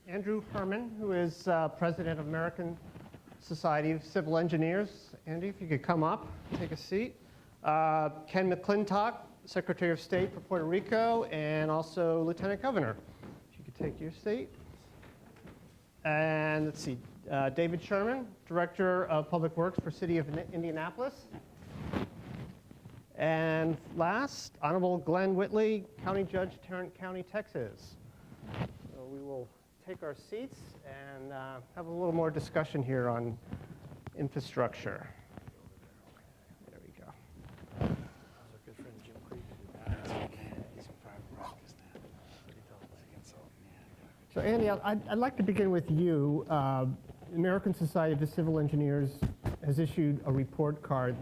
Andrew Herrmann, who is president of American Society of Civil Engineers. Andy, if you could come up, take a seat. Ken McClintock, Secretary of State for Puerto Rico, and also Lieutenant Governor. If you could take your seat. And let's see, David Sherman, Director of Public Works for City of Indianapolis. And last, Honorable Glen Whitley, County Judge, Tarrant County, Texas. So we will take our seats and have a little more discussion here on infrastructure. There we go. Our good friend Jim Creek. He's a private practice now. But he told us against all. So Andy, I'd like to begin with you. American Society of Civil Engineers has issued a report card,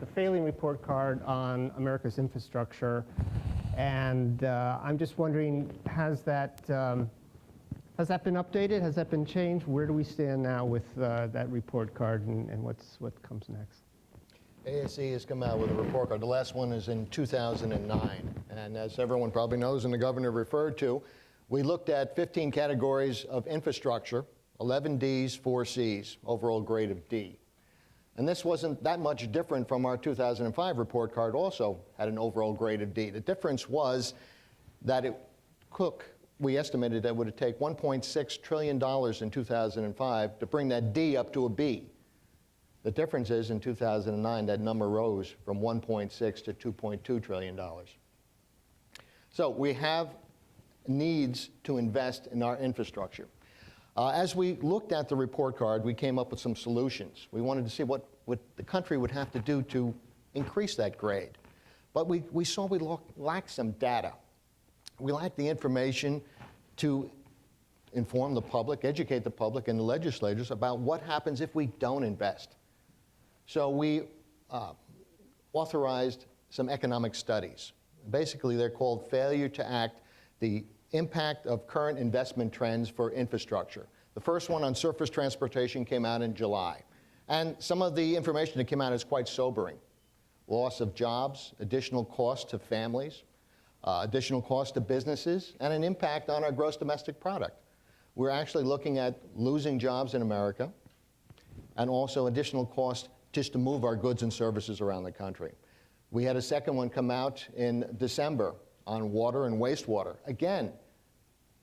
the failing report card on America's infrastructure. And I'm just wondering, has that been updated? Has that been changed? Where do we stand now with that report card and what comes next? ASE has come out with a report card. The last one is in 2009. And as everyone probably knows and the governor referred to, we looked at 15 categories of infrastructure, 11 Ds, 4 Cs, overall grade of D. And this wasn't that much different from our 2005 report card, also had an overall grade of D. The difference was that we estimated that it would take $1.6 trillion in 2005 to bring that D up to a B. The difference is in 2009, that number rose from 1.6 to $2.2 trillion. So we have needs to invest in our infrastructure. As we looked at the report card, we came up with some solutions. We wanted to see what the country would have to do to increase that grade. But we saw we lacked some data. We lacked the information to inform the public, educate the public and the legislators about what happens if we don't invest. So we authorized some economic studies. Basically, they're called Failure to Act, the impact of current investment trends for infrastructure. The first one on surface transportation came out in July. And some of the information that came out is quite sobering. Loss of jobs, additional costs to families, additional costs to businesses, and an impact on our gross domestic product. We're actually looking at losing jobs in America and also additional costs just to move our goods and services around the country. We had a second one come out in December on water and wastewater. Again,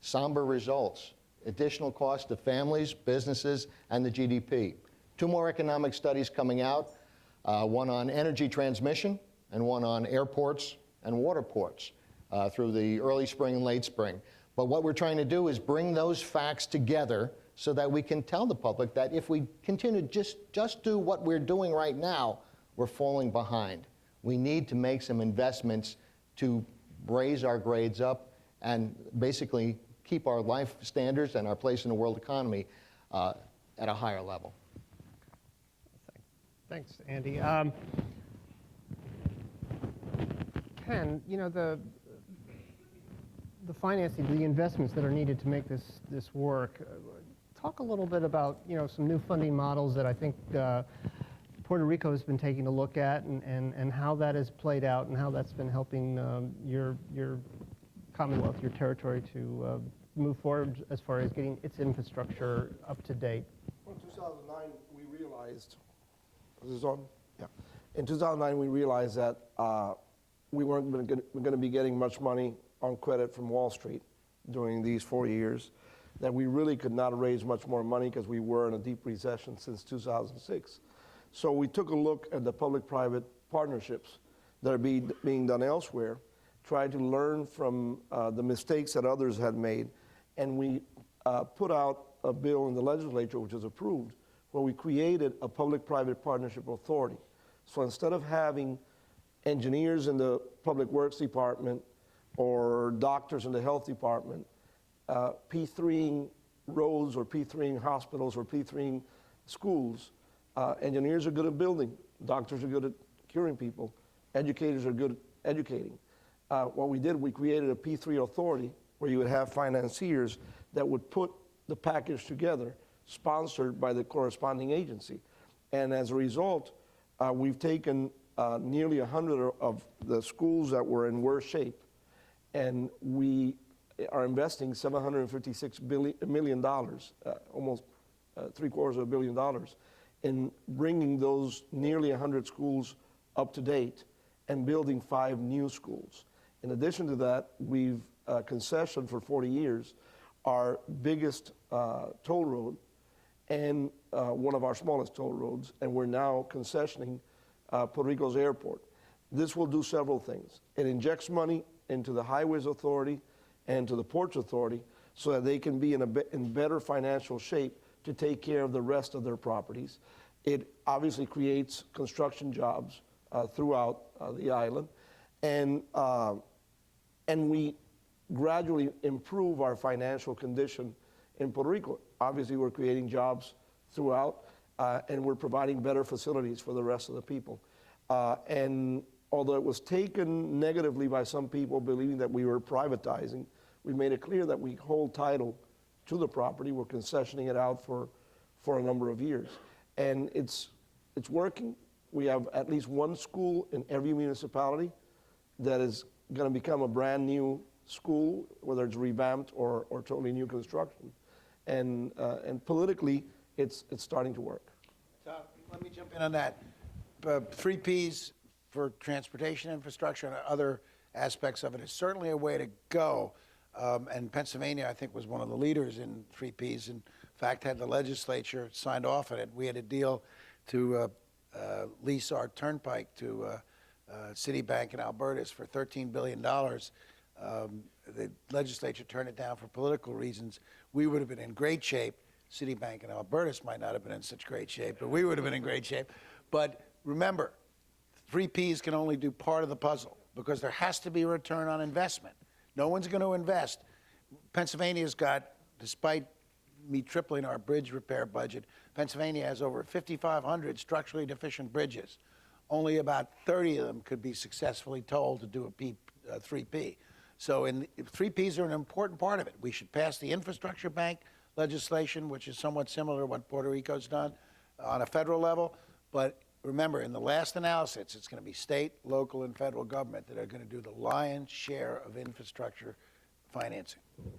somber results, additional costs to families, businesses, and the GDP. Two more economic studies coming out, one on energy transmission and one on airports and waterports through the early spring and late spring. But what we're trying to do is bring those facts together so that we can tell the public that if we continue to just do what we're doing right now, we're falling behind. We need to make some investments to raise our grades up and basically keep our life standards and our place in the world economy at a higher level. Thanks, Andy. Ken, you know, the financing, the investments that are needed to make this work. Talk a little bit about, you know, some new funding models that I think Puerto Rico has been taking a look at and how that has played out and how that's been helping your Commonwealth, your territory to move forward as far as getting its infrastructure up to date. In 2009, we realized, is this on? Yeah. In 2009, we realized that we weren't going to be getting much money on credit from Wall Street during these 4 years, that we really could not raise much more money because we were in a deep recession since 2006. So we took a look at the public-private partnerships that are being done elsewhere, tried to learn from the mistakes that others had made, and we put out a bill in the legislature, which was approved, where we created a public-private partnership authority. So instead of having engineers in the Public Works Department or doctors in the Health Department P3ing roads or P3ing hospitals or P3ing schools, engineers are good at building, doctors are good at curing people, educators are good at educating. What we did, we created a P3 authority where you would have financiers that would put the package together, sponsored by the corresponding agency. And as a result, we've taken nearly 100 of the schools that were in worse shape, and we are investing $756 million, almost $750 million, in bringing those nearly 100 schools up to date and building 5 new schools. In addition to that, we've concessioned for 40 years our biggest toll road and one of our smallest toll roads, and we're now concessioning Puerto Rico's airport. This will do several things. It injects money into the Highways Authority and to the Ports Authority so that they can be in better financial shape to take care of the rest of their properties. It obviously creates construction jobs throughout the island, and we gradually improve our financial condition in Puerto Rico. Obviously, we're creating jobs throughout, and we're providing better facilities for the rest of the people. And although it was taken negatively by some people believing that we were privatizing, we made it clear that we hold title to the property. We're concessioning it out for a number of years. And it's working. We have at least one school in every municipality that is going to become a brand new school, whether it's revamped or totally new construction. And politically, it's starting to work. So let me jump in on that. 3 Ps for transportation infrastructure and other aspects of it is certainly a way to go. And Pennsylvania, I think, was one of the leaders in 3 Ps. In fact, had the legislature signed off on it. We had a deal to lease our turnpike to Citibank in Albertus for $13 billion. The legislature turned it down for political reasons. We would have been in great shape. Citibank and Albertus might not have been in such great shape, but we would have been in great shape. But remember, 3 Ps can only do part of the puzzle because there has to be a return on investment. No one's going to invest. Pennsylvania's got, despite me tripling our bridge repair budget, Pennsylvania has over 5,500 structurally deficient bridges. Only about 30 of them could be successfully tolled to do a 3P. So 3 Ps are an important part of it. We should pass the infrastructure bank legislation, which is somewhat similar to what Puerto Rico's done on a federal level. But remember, in the last analysis, it's going to be state, local, and federal government that are going to do the lion's share of infrastructure financing. We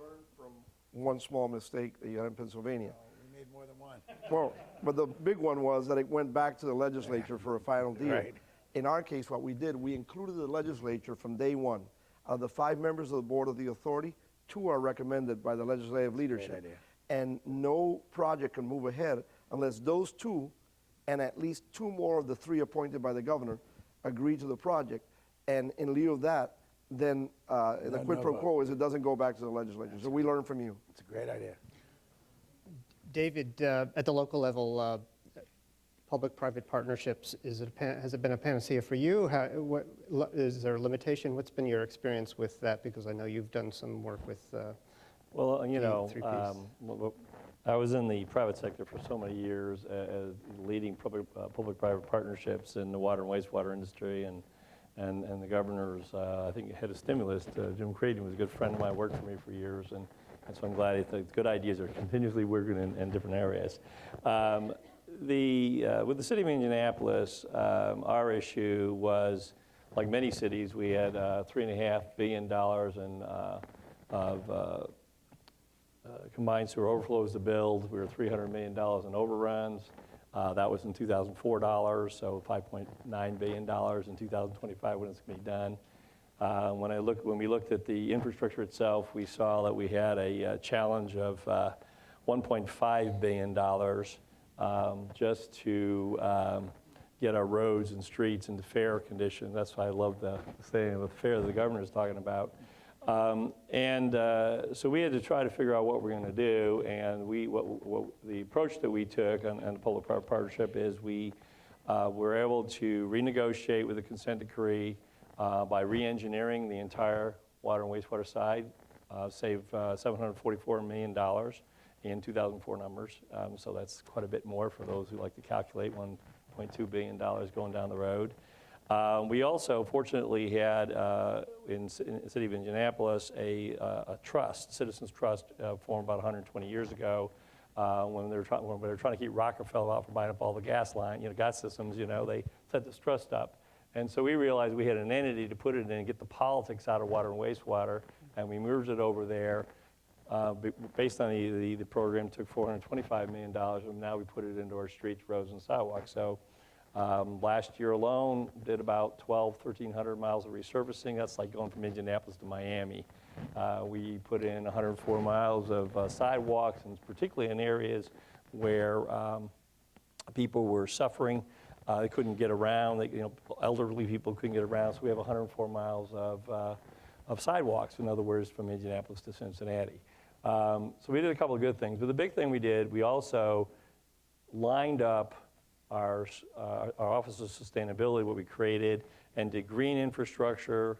learned from one small mistake that you had in Pennsylvania. We made more than one. Well, but the big one was that it went back to the legislature for a final deal. Right. In our case, what we did, we included the legislature from day one. Out of the 5 members of the board of the authority, 2 are recommended by the legislative leadership. Great idea. And no project can move ahead unless those 2 and at least 2 more of the 3 appointed by the governor agree to the project. And in lieu of that, then the quid pro quo is it doesn't go back to the legislature. So we learn from you. It's a great idea. David, at the local level, public-private partnerships, has it been a panacea for you? Is there a limitation? What's been your experience with that? Because I know you've done some work with Well, you know, 3Ps. I was in the private sector for so many years, leading public-private partnerships in the water and wastewater industry, and the governor's, I think, head of stimulus, Jim Creedon, was a good friend of mine, worked for me for years, and so I'm glad the good ideas are continuously working in different areas. With the city of Indianapolis, our issue was, like many cities, we had $3.5 billion of combined sewer overflows to build. We were $300 million in overruns. That was in 2004 dollars, so $5.9 billion in 2025 when it's going to be done. When we looked at the infrastructure itself, we saw that we had a challenge of $1.5 billion just to get our roads and streets into fair condition. That's why I love the saying of the fair that the governor is talking about. So we had to try to figure out what we're going to do, and the approach that we took on the public-private partnership is we were able to renegotiate with the consent decree by re-engineering the entire water and wastewater side, save $744 million in 2004 numbers. So that's quite a bit more for those who like to calculate $1.2 billion going down the road. We also, fortunately, had in the city of Indianapolis a trust, citizens trust, formed about 120 years ago. When they were trying to keep Rockefeller out from buying up all the gas systems, they set this trust up. And so we realized we had an entity to put it in and get the politics out of water and wastewater and we merged it over there. Based on the program, took $425 million, and now we put it into our streets, roads, and sidewalks. So last year alone, did about 1,300 miles of resurfacing. That's like going from Indianapolis to Miami. We put in 104 miles of sidewalks, and particularly in areas where people were suffering. They couldn't get around. Elderly people couldn't get around. So we have 104 miles of sidewalks, in other words, from Indianapolis to Cincinnati. So we did a couple of good things. But the big thing we did, we also lined up our Office of Sustainability, what we created, and did green infrastructure,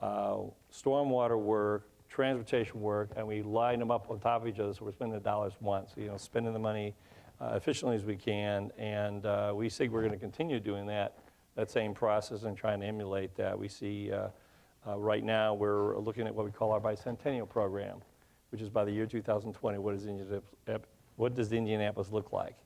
stormwater work, transportation work, and we lined them up on top of each other, so we're spending the dollars once. Spending the money efficiently as we can, and we think we're going to continue doing that same process and trying to emulate that. We see right now we're looking at what we call our bicentennial program, which is by the year 2020, what does Indianapolis look like?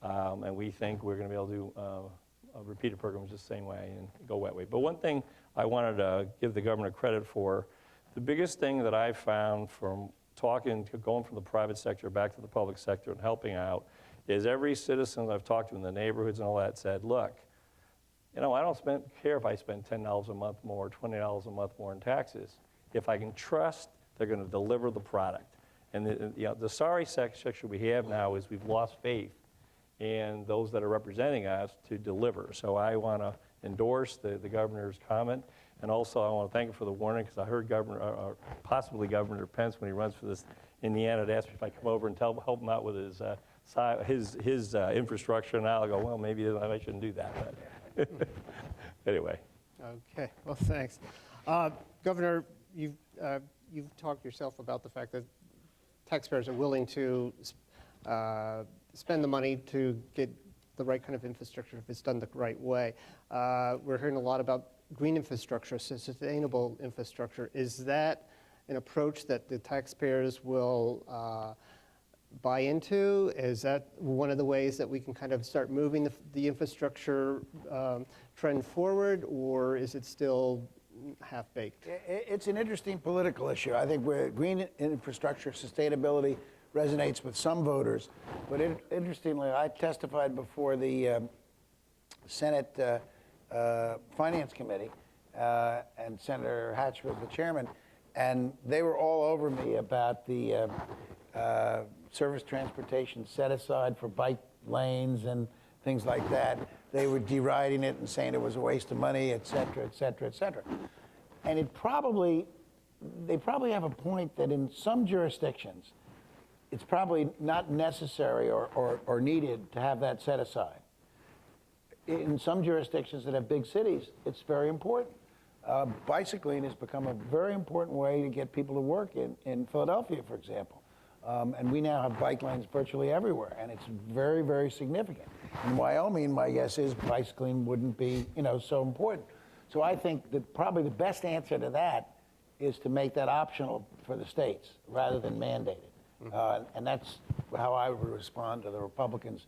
And we think we're going to be able to do repeated programs the same way and go that way. But one thing I wanted to give the governor credit for, the biggest thing that I found from going from the private sector back to the public sector and helping out, is every citizen I've talked to in the neighborhoods and all that said, look, I don't care if I spend $10 a month more, $20 a month more in taxes. If I can trust they're going to deliver the product. And the sorry section we have now is we've lost faith in those that are representing us to deliver. So I want to endorse the governor's comment, and also I want to thank him for the warning, because I heard possibly Governor Pence, when he runs for this Indiana, to ask me if I come over and help him out with his infrastructure, and I'll go, well, maybe I shouldn't do that. But anyway. Okay, well, thanks. Governor, you've talked yourself about the fact that taxpayers are willing to spend the money to get the right kind of infrastructure if it's done the right way. We're hearing a lot about green infrastructure, sustainable infrastructure. Is that an approach that the taxpayers will buy into? Is that one of the ways that we can kind of start moving the infrastructure trend forward, or is it still half-baked? It's an interesting political issue. I think green infrastructure sustainability resonates with some voters, but interestingly, I testified before the Senate Finance Committee, and Senator Hatch was the chairman, and they were all over me about the surface transportation set aside for bike lanes and things like that. They were deriding it and saying it was a waste of money, et cetera, et cetera, et cetera. And they probably have a point that in some jurisdictions, it's probably not necessary or needed to have that set aside. In some jurisdictions that have big cities, it's very important. Bicycling has become a very important way to get people to work in Philadelphia, for example. And we now have bike lanes virtually everywhere, and it's very, very significant. In Wyoming, my guess is bicycling wouldn't be, so important. So I think that probably the best answer to that is to make that optional for the states rather than mandated. And that's how I would respond to the Republicans,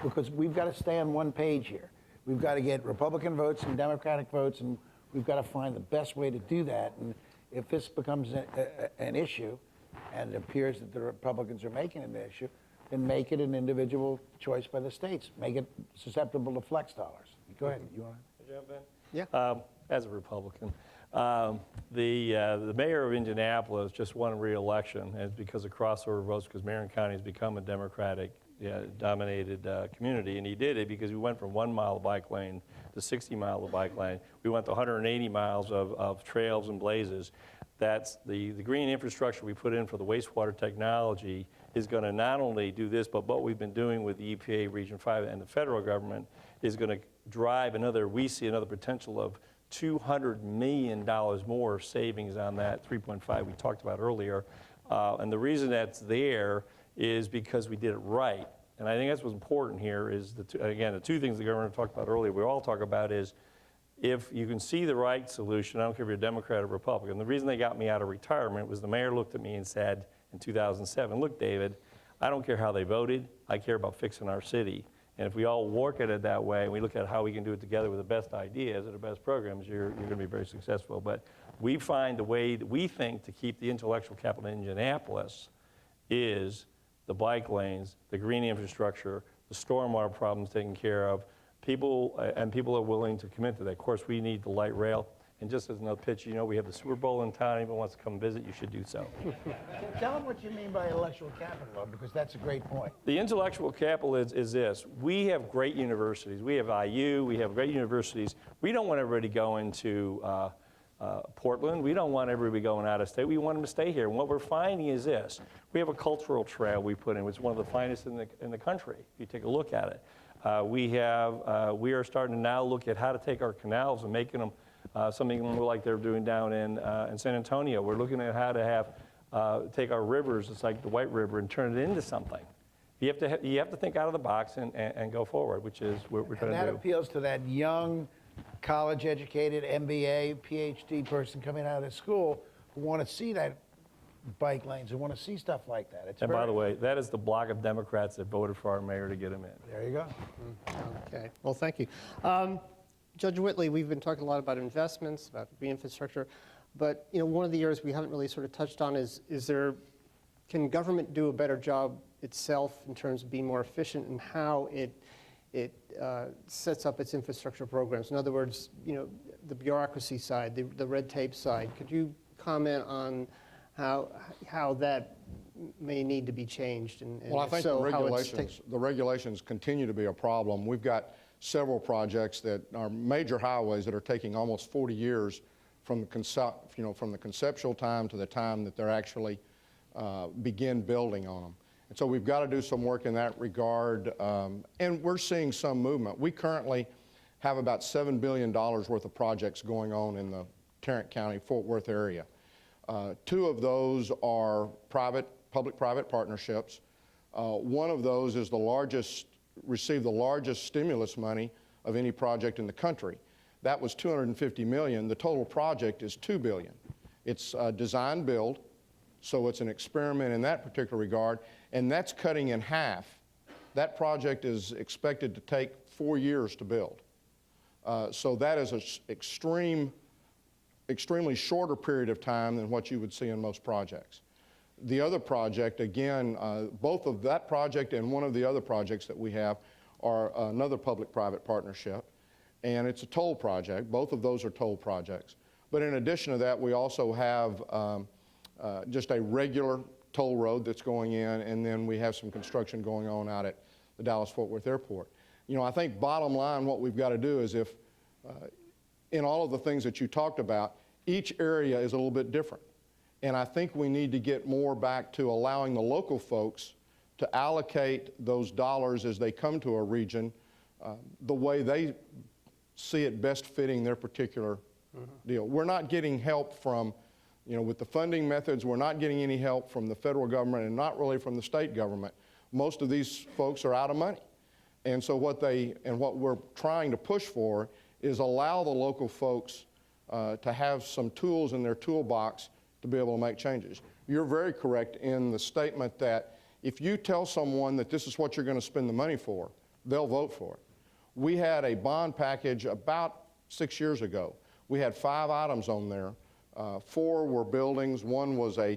because we've got to stay on one page here. We've got to get Republican votes and Democratic votes, and we've got to find the best way to do that. And if this becomes an issue, and it appears that the Republicans are making an issue, then make it an individual choice by the states. Make it susceptible to flex dollars. Go ahead. You want to jump in? Yeah. As a Republican, the mayor of Indianapolis just won re-election, and it's because of crossover votes, because Marion County has become a Democratic dominated community, and he did it because we went from 1 mile of bike lane to 60 miles of bike lane. We went to 180 miles of trails and blazes. That's the green infrastructure we put in for the wastewater technology is going to not only do this, but what we've been doing with the EPA Region 5 and the federal government is going to drive we see another potential of $200 million more savings on that 3.5 we talked about earlier. And the reason that's there is because we did it right. And I think that's what's important here is, the two things the governor talked about earlier, we all talk about is, if you can see the right solution, I don't care if you're a Democrat or Republican. The reason they got me out of retirement was the mayor looked at me and said in 2007, look, David, I don't care how they voted. I care about fixing our city. And if we all work at it that way and we look at how we can do it together with the best ideas and the best programs, you're going to be very successful. But We find the way that we think to keep the intellectual capital in Indianapolis is the bike lanes, the green infrastructure, the stormwater problems taken care of. People are willing to commit to that. Of course, we need the light rail. And just as another pitch, you know, we have the Super Bowl in town. Anyone wants to come visit, you should do so. Tell them what you mean by intellectual capital, though, because that's a great point. The intellectual capital is this. We have great universities. We have IU. We have great universities. We don't want everybody going to Portland. We don't want everybody going out of state. We want them to stay here. And what we're finding is this. We have a cultural trail we put in, which is one of the finest in the country, if you take a look at it. We are starting to now look at how to take our canals and making them something more like they're doing down in San Antonio. We're looking at how to have take our rivers, it's like the White River, and turn it into something. You have to think out of the box and go forward, which is what we're trying to do. And that appeals to that young, college-educated, MBA, PhD person coming out of school who want to see that bike lanes, who want to see stuff like that. It's And by the way, that is the block of Democrats that voted for our mayor to get him in. There you go. Okay, well, thank you. Judge Whitley, we've been talking a lot about investments, about infrastructure, but you know, one of the areas we haven't really sort of touched on is can government do a better job itself in terms of being more efficient in how it sets up its infrastructure programs? In other words, you know, the bureaucracy side, the red tape side. Could you comment on how that may need to be changed? And Well, I think so the regulations continue to be a problem. We've got several projects that are major highways that are taking almost 40 years from the conceptual time to the time that they're actually begin building on them. And so we've got to do some work in that regard, and we're seeing some movement. We currently have about $7 billion worth of projects going on in the Tarrant County, Fort Worth area. 2 of those are public-private partnerships. One of those is received the largest stimulus money of any project in the country. That was $250 million. The total project is $2 billion. It's design build, so it's an experiment in that particular regard, and that's cutting in half. That project is expected to take 4 years to build. So that is an extremely shorter period of time than what you would see in most projects. The other project, again, both of that project and one of the other projects that we have are another public-private partnership, and it's a toll project. Both of those are toll projects. But in addition to that, we also have just a regular toll road that's going in, and then we have some construction going on out at the Dallas-Fort Worth Airport. You know, I think bottom line, what we've got to do is in all of the things that you talked about, each area is a little bit different. And I think we need to get more back to allowing the local folks to allocate those dollars as they come to a region the way they see it best fitting their particular deal. We're not getting help from, you know, with the funding methods, we're not getting any help from the federal government and not really from the state government. Most of these folks are out of money. And so what we're trying to push for is allow the local folks to have some tools in their toolbox to be able to make changes. You're very correct in the statement that if you tell someone that this is what you're going to spend the money for, they'll vote for it. We had a bond package about 6 years ago. We had 5 items on there. 4 were buildings. One was the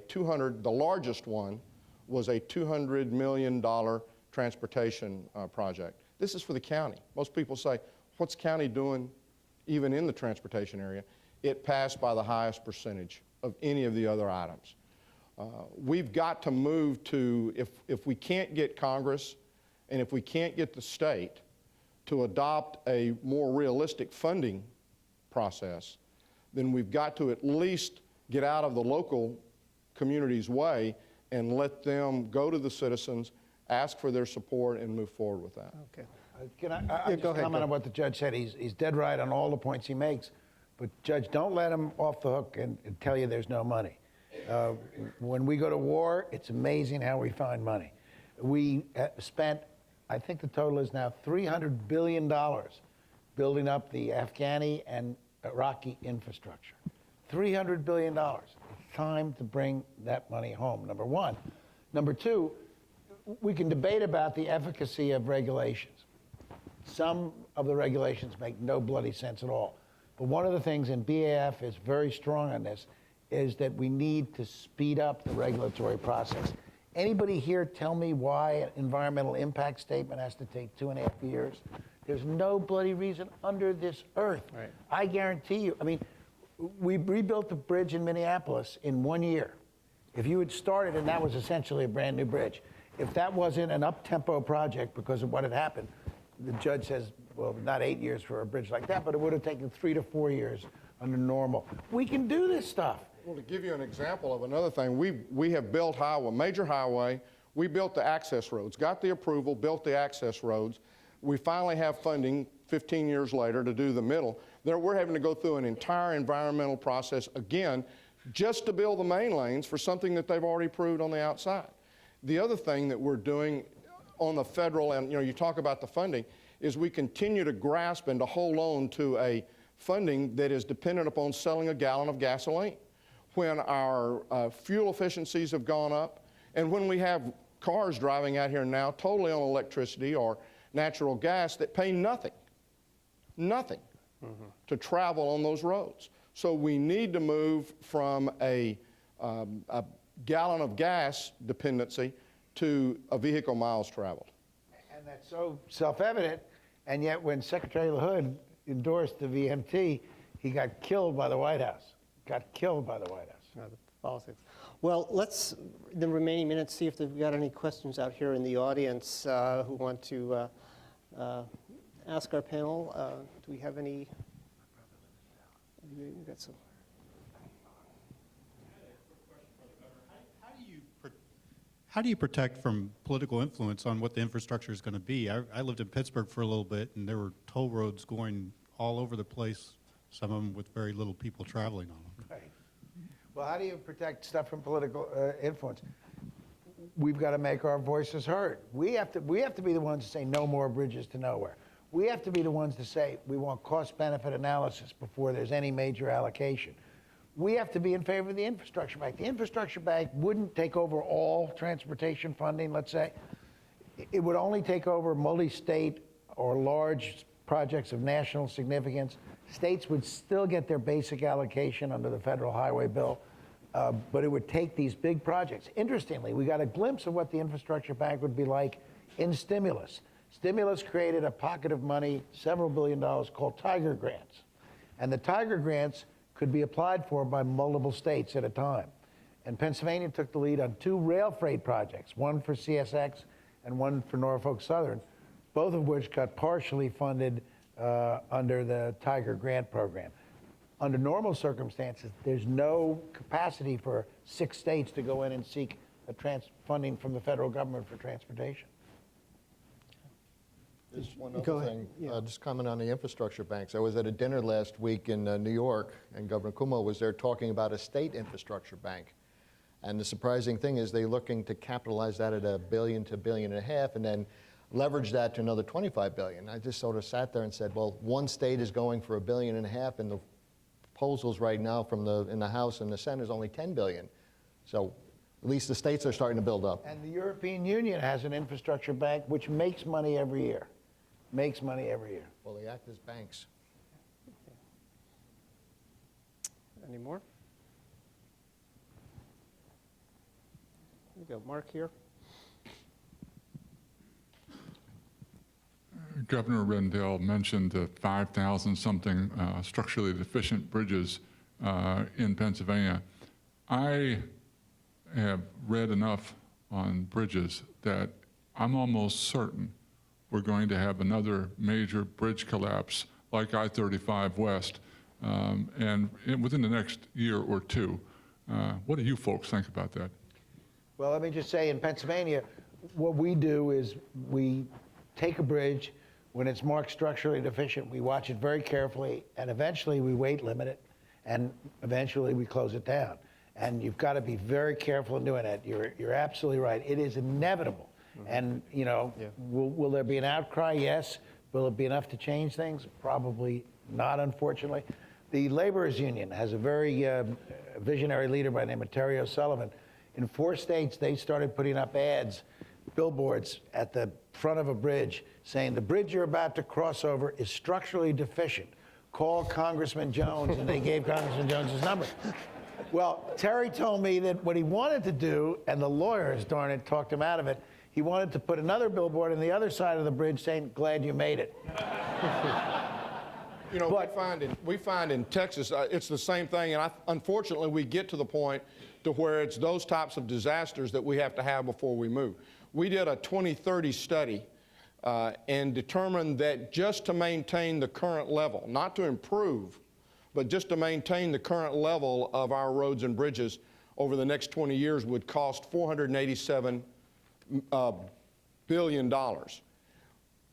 largest one was a $200 million transportation project. This is for the county. Most people say, what's county doing even in the transportation area? It passed by the highest percentage of any of the other items. We've got to move to, if we can't get Congress and if we can't get the state to adopt a more realistic funding process, then we've got to at least get out of the local community's way and let them go to the citizens, ask for their support, and move forward with that. Okay. Can I just comment on what the judge said? He's dead right on all the points he makes. But, Judge, don't let him off the hook and tell you there's no money. When we go to war, it's amazing how we find money. We spent, I think the total is now $300 billion building up the Afghani and Iraqi infrastructure. $300 billion. It's time to bring that money home, number one. Number two, we can debate about the efficacy of regulations. Some of the regulations make no bloody sense at all. But one of the things, and BAF is very strong on this, is that we need to speed up the regulatory process. Anybody here tell me why an environmental impact statement has to take 2.5 years? There's no bloody reason under this earth. Right. I guarantee you, I mean, we rebuilt the bridge in Minneapolis in 1 year. If you had started, and that was essentially a brand new bridge, if that wasn't an up-tempo project because of what had happened, the judge says, well, not 8 years for a bridge like that, but it would have taken 3 to 4 years under normal. We can do this stuff. Well, to give you an example of another thing, we have built major highway. We built the access roads, got the approval, built the access roads. We finally have funding 15 years later to do the middle. We're having to go through an entire environmental process again just to build the main lanes for something that they've already approved on the outside. The other thing that we're doing on the federal, and you talk about the funding, is we continue to grasp and to hold on to a funding that is dependent upon selling a gallon of gasoline. When our fuel efficiencies have gone up, and when we have cars driving out here now totally on electricity or natural gas that pay nothing to travel on those roads. So we need to move from a gallon of gas dependency to a vehicle miles traveled. And that's so self-evident, and yet when Secretary LaHood endorsed the VMT, he got killed by the White House. The politics. Well, let's, in the remaining minutes, see if we've got any questions out here in the audience who want to ask our panel. Do we have any? We've got some. How do you protect from political influence on what the infrastructure is going to be? I lived in Pittsburgh for a little bit, and there were toll roads going all over the place, some of them with very little people traveling on them. Right. Well, how do you protect stuff from political influence? We've got to make our voices heard. We have to be the ones to say no more bridges to nowhere. We have to be the ones to say we want cost-benefit analysis before there's any major allocation. We have to be in favor of the infrastructure bank. The infrastructure bank wouldn't take over all transportation funding, let's say. It would only take over multi-state or large projects of national significance. States would still get their basic allocation under the federal highway bill, but it would take these big projects. Interestingly, we got a glimpse of what the infrastructure bank would be like in stimulus. Stimulus created a pocket of money, several $billion dollars, called Tiger Grants. And the Tiger Grants could be applied for by multiple states at a time. And Pennsylvania took the lead on 2 rail freight projects, one for CSX and one for Norfolk Southern, both of which got partially funded under the Tiger Grant program. Under normal circumstances, there's no capacity for 6 states to go in and seek funding from the federal government for transportation. Just one Go other ahead. thing, just comment on the infrastructure banks. I was at a dinner last week in New York, and Governor Cuomo was there talking about a state infrastructure bank. And the surprising thing is they're looking to capitalize that at $1 billion to $1.5 billion, and then leverage that to another $25 billion. I just sort of sat there and said, well, one state is going for $1.5 billion, and the proposals right now in the House and the Senate is only $10 billion. So at least the states are starting to build up. And the European Union has an infrastructure bank which makes money every year. Well, they act as banks. Any more? We go, Mark here. Governor Rendell mentioned the 5,000-something structurally deficient bridges in Pennsylvania. I have read enough on bridges that I'm almost certain we're going to have another major bridge collapse like I-35 West and within the next year or two. What do you folks think about that? Well, let me just say, in Pennsylvania, what we do is we take a bridge. When it's marked structurally deficient, we watch it very carefully, and eventually we weight limit it, and eventually we close it down. And you've got to be very careful in doing that. You're absolutely right. It is inevitable. And, will there be an outcry? Yes. Will it be enough to change things? Probably not, unfortunately. The laborers union has a very visionary leader by the name of Terry O'Sullivan. In 4 states, they started putting up ads, billboards at the front of a bridge saying, the bridge you're about to cross over is structurally deficient. call Congressman Jones, and they gave Congressman Jones his number. Well, Terry told me that what he wanted to do, and the lawyers, darn it, talked him out of it, he wanted to put another billboard on the other side of the bridge saying, "Glad you made it." You know, we find in Texas, it's the same thing, and unfortunately, we get to the point to where it's those types of disasters that we have to have before we move. We did a 2030 study and determined that just to maintain the current level, not to improve, but just to maintain the current level of our roads and bridges over the next 20 years would cost $487 billion.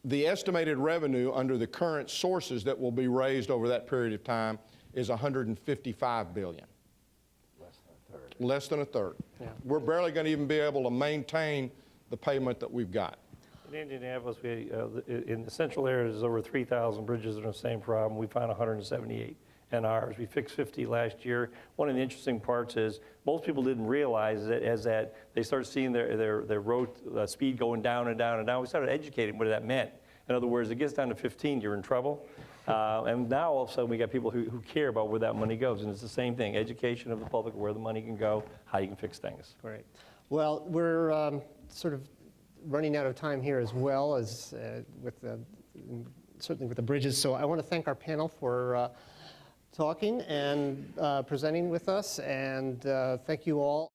The estimated revenue under the current sources that will be raised over that period of time is $155 billion. Less than a third. Yeah. We're barely going to even be able to maintain the payment that we've got. In Indianapolis, in the central area, there's over 3,000 bridges that are the same problem. We found 178 in ours. We fixed 50 last year. One of the interesting parts is most people didn't realize that they started seeing their road speed going down and down and down. We started educating what that meant. In other words, it gets down to 15, you're in trouble. And now all of a sudden we got people who care about where that money goes. And it's the same thing, education of the public, where the money can go, how you can fix things. Great. Well, we're sort of running out of time here as well as certainly with the bridges. So I want to thank our panel for talking and presenting with us, and thank you all.